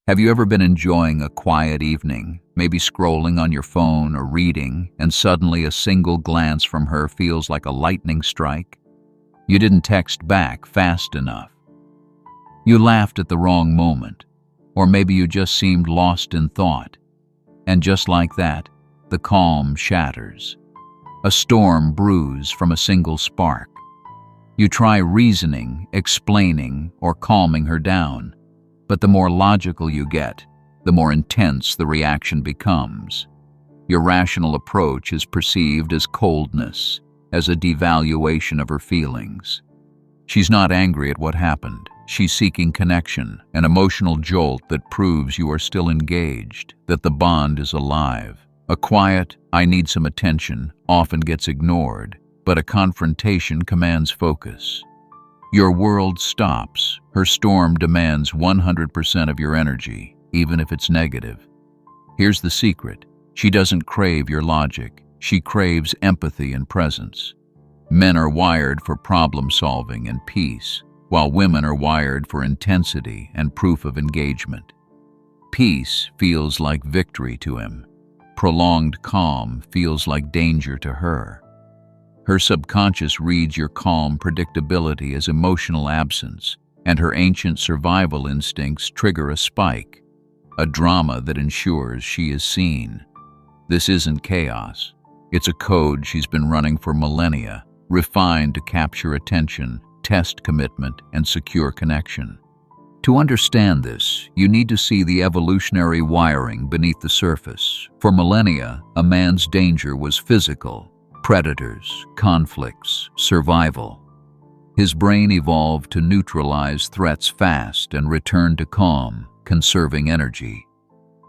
Have you ever been enjoying a quiet evening, maybe scrolling on your phone or reading, and suddenly a single glance from her feels like a lightning strike? You didn't text back fast enough. You laughed at the wrong moment, or maybe you just seemed lost in thought. And just like that, the calm shatters. A storm brews from a single spark. You try reasoning, explaining, or calming her down. But the more logical you get, the more intense the reaction becomes. Your rational approach is perceived as coldness, as a devaluation of her feelings. She's not angry at what happened. She's seeking connection, an emotional jolt that proves you are still engaged, that the bond is alive. A quiet, "I need some attention," often gets ignored, but a confrontation commands focus. Your world stops. Her storm demands 100% of your energy, even if it's negative. Here's the secret. She doesn't crave your logic. She craves empathy and presence. Men are wired for problem solving and peace, while women are wired for intensity and proof of engagement. Peace feels like victory to him. Prolonged calm feels like danger to her. Her subconscious reads your calm predictability as emotional absence, and her ancient survival instincts trigger a spike, a drama that ensures she is seen. This isn't chaos. It's a code she's been running for millennia, refined to capture attention, test commitment, and secure connection. To understand this, you need to see the evolutionary wiring beneath the surface. For millennia, a man's danger was physical. Predators, conflicts, survival. His brain evolved to neutralize threats fast and return to calm, conserving energy.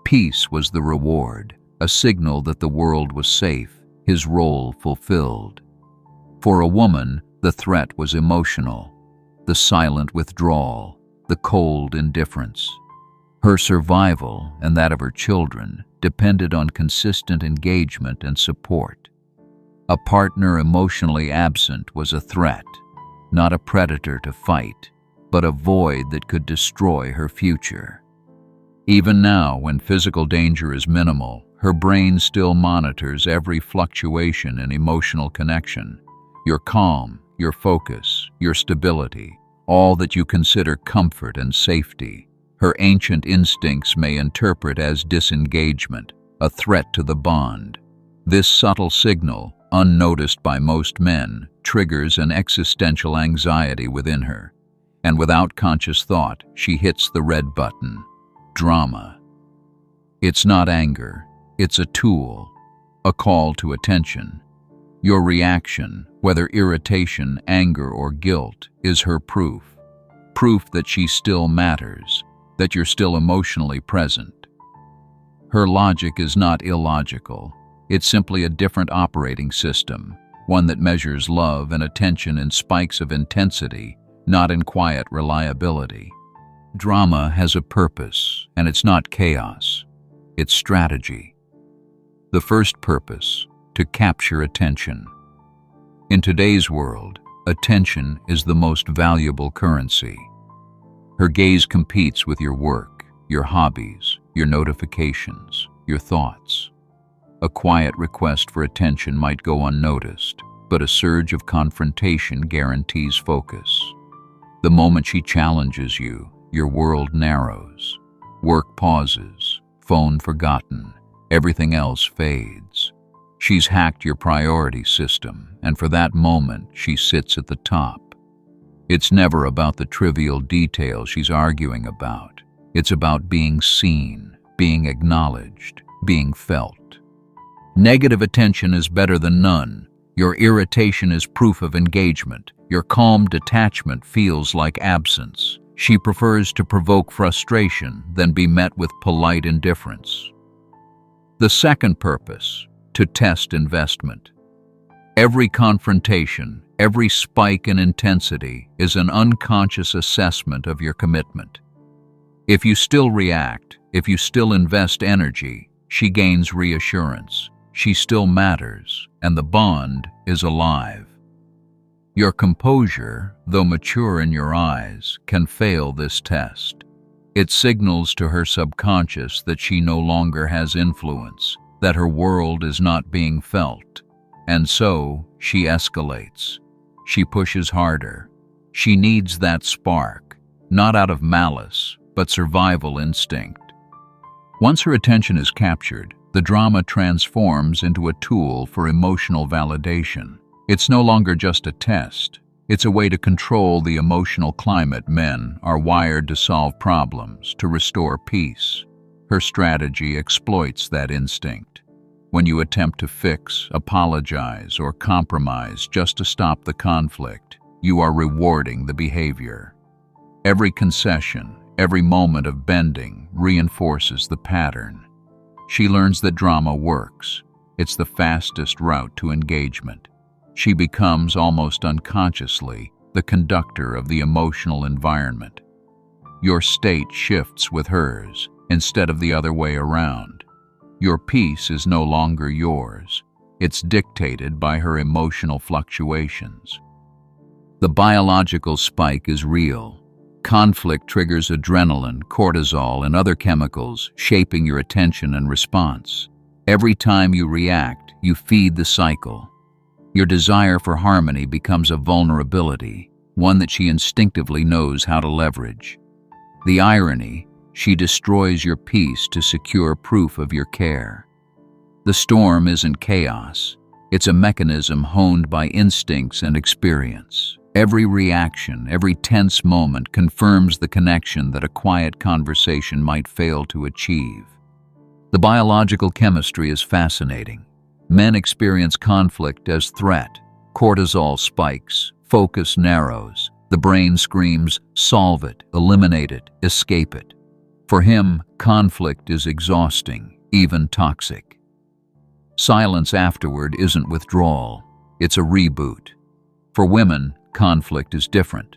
Peace was the reward, a signal that the world was safe, his role fulfilled. For a woman, the threat was emotional, the silent withdrawal, the cold indifference. Her survival and that of her children depended on consistent engagement and support. A partner emotionally absent was a threat, not a predator to fight, but a void that could destroy her future. Even now, when physical danger is minimal, her brain still monitors every fluctuation in emotional connection. Your calm, your focus, your stability, all that you consider comfort and safety. Her ancient instincts may interpret as disengagement, a threat to the bond. This subtle signal, unnoticed by most men, triggers an existential anxiety within her, and without conscious thought, she hits the red button. Drama. It's not anger, it's a tool, a call to attention. Your reaction, whether irritation, anger, or guilt, is her proof. Proof that she still matters, that you're still emotionally present. Her logic is not illogical. It's simply a different operating system, one that measures love and attention in spikes of intensity, not in quiet reliability. Drama has a purpose, and it's not chaos. It's strategy. The first purpose, to capture attention. In today's world, attention is the most valuable currency. Her gaze competes with your work, your hobbies, your notifications, your thoughts. A quiet request for attention might go unnoticed, but a surge of confrontation guarantees focus. The moment she challenges you, your world narrows. Work pauses, phone forgotten, everything else fades. She's hacked your priority system, and for that moment, she sits at the top. It's never about the trivial details she's arguing about. It's about being seen, being acknowledged, being felt. Negative attention is better than none. Your irritation is proof of engagement. Your calm detachment feels like absence. She prefers to provoke frustration than be met with polite indifference. The second purpose, to test investment. Every confrontation, every spike in intensity is an unconscious assessment of your commitment. If you still react, if you still invest energy, she gains reassurance. She still matters, and the bond is alive. Your composure, though mature in your eyes, can fail this test. It signals to her subconscious that she no longer has influence, that her world is not being felt. And so, she escalates. She pushes harder. She needs that spark, not out of malice, but survival instinct. Once her attention is captured, the drama transforms into a tool for emotional validation. It's no longer just a test. It's a way to control the emotional climate. Men are wired to solve problems, to restore peace. Her strategy exploits that instinct. When you attempt to fix, apologize, or compromise just to stop the conflict, you are rewarding the behavior. Every concession, every moment of bending reinforces the pattern. She learns that drama works. It's the fastest route to engagement. She becomes, almost unconsciously, the conductor of the emotional environment. Your state shifts with hers, instead of the other way around. Your peace is no longer yours. It's dictated by her emotional fluctuations. The biological spike is real. Conflict triggers adrenaline, cortisol, and other chemicals, shaping your attention and response. Every time you react, you feed the cycle. Your desire for harmony becomes a vulnerability, one that she instinctively knows how to leverage. The irony: she destroys your peace to secure proof of your care. The storm isn't chaos. It's a mechanism honed by instincts and experience. Every reaction, every tense moment confirms the connection that a quiet conversation might fail to achieve. The biological chemistry is fascinating. Men experience conflict as threat. Cortisol spikes, focus narrows. The brain screams, solve it, eliminate it, escape it. For him, conflict is exhausting, even toxic. Silence afterward isn't withdrawal, it's a reboot. For women, conflict is different.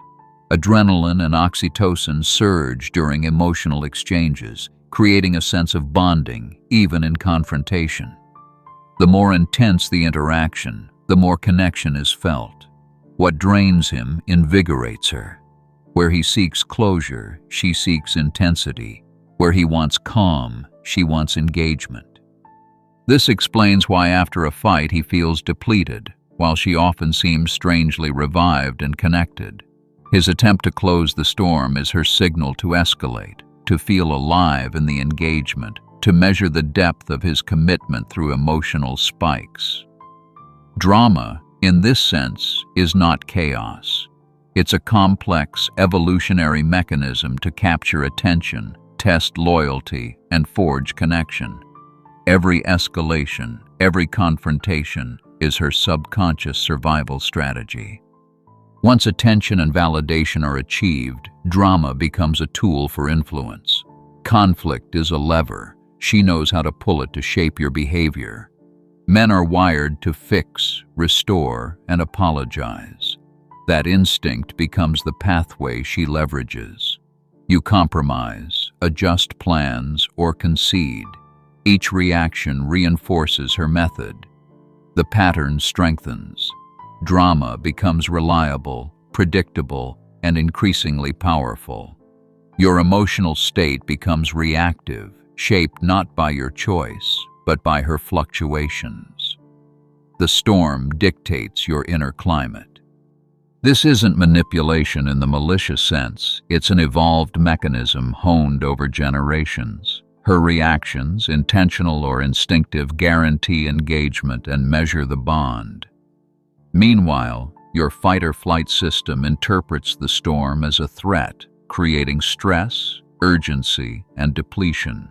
Adrenaline and oxytocin surge during emotional exchanges, creating a sense of bonding, even in confrontation. The more intense the interaction, the more connection is felt. What drains him invigorates her. Where he seeks closure, she seeks intensity. Where he wants calm, she wants engagement. This explains why after a fight he feels depleted, while she often seems strangely revived and connected. His attempt to close the storm is her signal to escalate, to feel alive in the engagement, to measure the depth of his commitment through emotional spikes. Drama, in this sense, is not chaos. It's a complex, evolutionary mechanism to capture attention, test loyalty, and forge connection. Every escalation, every confrontation is her subconscious survival strategy. Once attention and validation are achieved, drama becomes a tool for influence. Conflict is a lever. She knows how to pull it to shape your behavior. Men are wired to fix, restore, and apologize. That instinct becomes the pathway she leverages. You compromise, adjust plans, or concede. Each reaction reinforces her method. The pattern strengthens. Drama becomes reliable, predictable, and increasingly powerful. Your emotional state becomes reactive, shaped not by your choice, but by her fluctuations. The storm dictates your inner climate. This isn't manipulation in the malicious sense. It's an evolved mechanism honed over generations. Her reactions, intentional or instinctive, guarantee engagement and measure the bond. Meanwhile, your fight-or-flight system interprets the storm as a threat, creating stress, urgency, and depletion.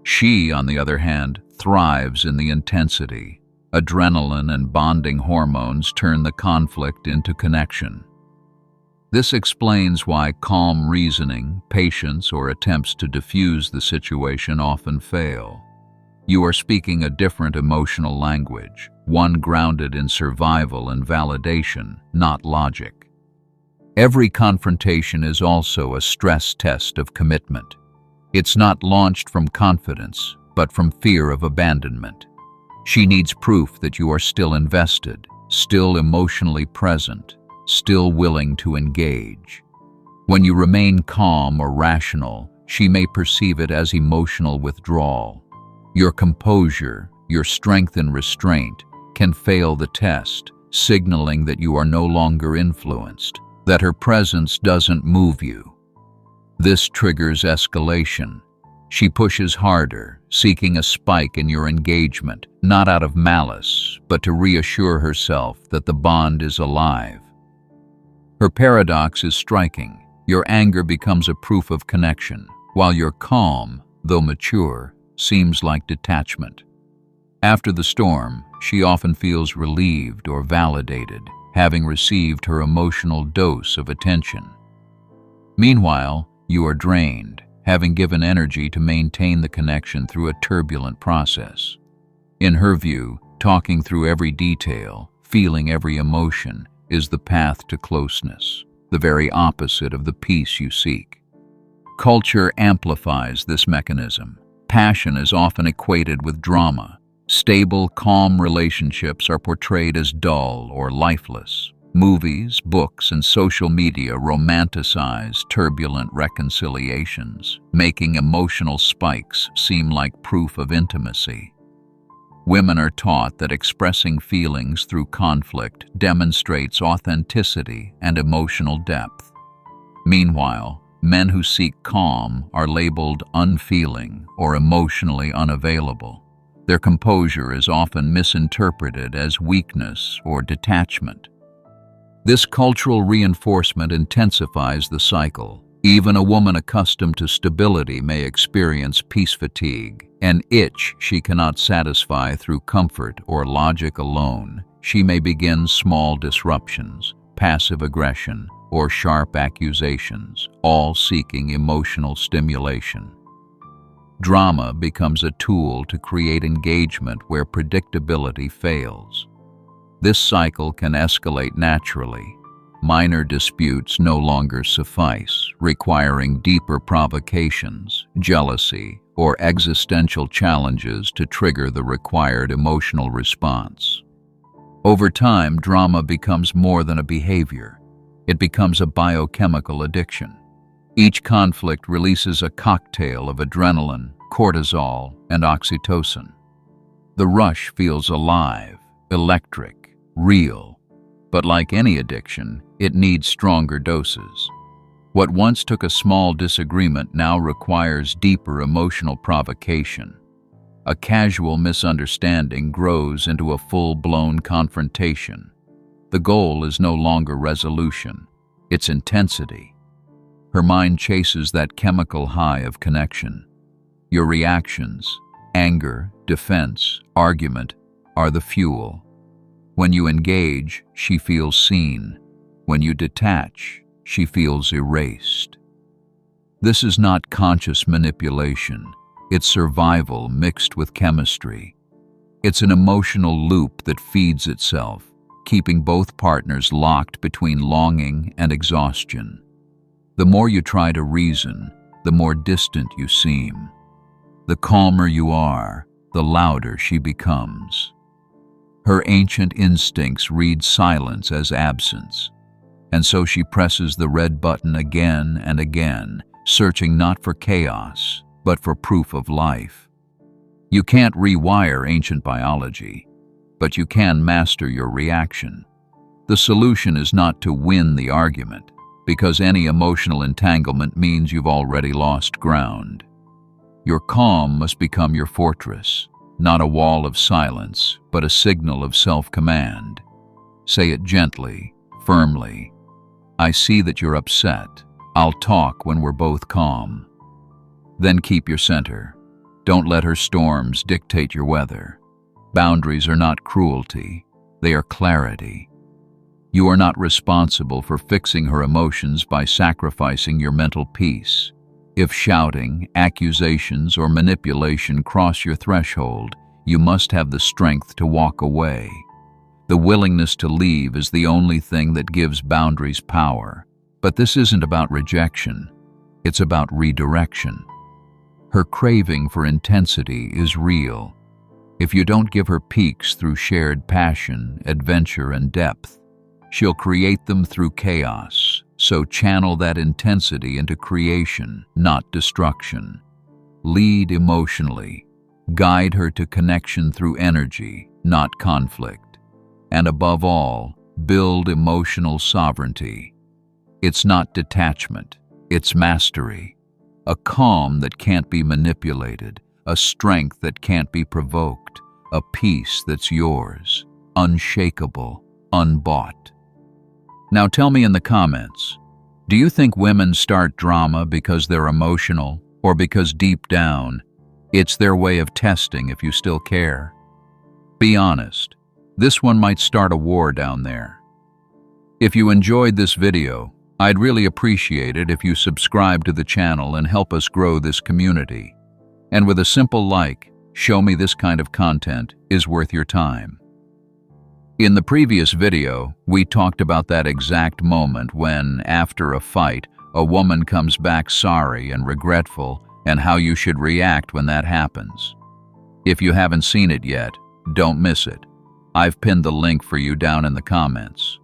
She, on the other hand, thrives in the intensity. Adrenaline and bonding hormones turn the conflict into connection. This explains why calm reasoning, patience, or attempts to diffuse the situation often fail. You are speaking a different emotional language, one grounded in survival and validation, not logic. Every confrontation is also a stress test of commitment. It's not launched from confidence, but from fear of abandonment. She needs proof that you are still invested, still emotionally present, still willing to engage. When you remain calm or rational, she may perceive it as emotional withdrawal. Your composure, your strength and restraint, can fail the test, signaling that you are no longer influenced, that her presence doesn't move you. This triggers escalation. She pushes harder, seeking a spike in your engagement, not out of malice, but to reassure herself that the bond is alive. Her paradox is striking. Your anger becomes a proof of connection, while your calm, though mature, seems like detachment. After the storm, she often feels relieved or validated, having received her emotional dose of attention. Meanwhile, you are drained, having given energy to maintain the connection through a turbulent process. In her view, talking through every detail, feeling every emotion, is the path to closeness, the very opposite of the peace you seek. Culture amplifies this mechanism. Passion is often equated with drama. Stable, calm relationships are portrayed as dull or lifeless. Movies, books, and social media romanticize turbulent reconciliations, making emotional spikes seem like proof of intimacy. Women are taught that expressing feelings through conflict demonstrates authenticity and emotional depth. Meanwhile, men who seek calm are labeled unfeeling or emotionally unavailable. Their composure is often misinterpreted as weakness or detachment. This cultural reinforcement intensifies the cycle. Even a woman accustomed to stability may experience peace fatigue, an itch she cannot satisfy through comfort or logic alone. She may begin small disruptions, passive aggression, or sharp accusations, all seeking emotional stimulation. Drama becomes a tool to create engagement where predictability fails. This cycle can escalate naturally. Minor disputes no longer suffice, requiring deeper provocations, jealousy, or existential challenges to trigger the required emotional response. Over time, drama becomes more than a behavior. It becomes a biochemical addiction. Each conflict releases a cocktail of adrenaline, cortisol, and oxytocin. The rush feels alive, electric, real. But like any addiction, it needs stronger doses. What once took a small disagreement now requires deeper emotional provocation. A casual misunderstanding grows into a full-blown confrontation. The goal is no longer resolution, it's intensity. Her mind chases that chemical high of connection. Your reactions, anger, defense, argument, are the fuel. When you engage, she feels seen. When you detach, she feels erased. This is not conscious manipulation. It's survival mixed with chemistry. It's an emotional loop that feeds itself, keeping both partners locked between longing and exhaustion. The more you try to reason, the more distant you seem. The calmer you are, the louder she becomes. Her ancient instincts read silence as absence, and so she presses the red button again and again, searching not for chaos, but for proof of life. You can't rewire ancient biology, but you can master your reaction. The solution is not to win the argument, because any emotional entanglement means you've already lost ground. Your calm must become your fortress, not a wall of silence, but a signal of self-command. Say it gently, firmly. I see that you're upset. I'll talk when we're both calm. Then keep your center. Don't let her storms dictate your weather. Boundaries are not cruelty, they are clarity. You are not responsible for fixing her emotions by sacrificing your mental peace. If shouting, accusations, or manipulation cross your threshold, you must have the strength to walk away. The willingness to leave is the only thing that gives boundaries power. But this isn't about rejection, it's about redirection. Her craving for intensity is real. If you don't give her peaks through shared passion, adventure, and depth, she'll create them through chaos, So channel that intensity into creation, not destruction. Lead emotionally. Guide her to connection through energy, not conflict. And above all, build emotional sovereignty. It's not detachment, it's mastery. A calm that can't be manipulated, a strength that can't be provoked, a peace that's yours, unshakable, unbought. Now tell me in the comments, do you think women start drama because they're emotional, or because deep down, it's their way of testing if you still care? Be honest, this one might start a war down there. If you enjoyed this video, I'd really appreciate it if you subscribe to the channel and help us grow this community. And with a simple like, show me this kind of content is worth your time. In the previous video, we talked about that exact moment when, after a fight, a woman comes back sorry and regretful, and how you should react when that happens. If you haven't seen it yet, don't miss it. I've pinned the link for you down in the comments.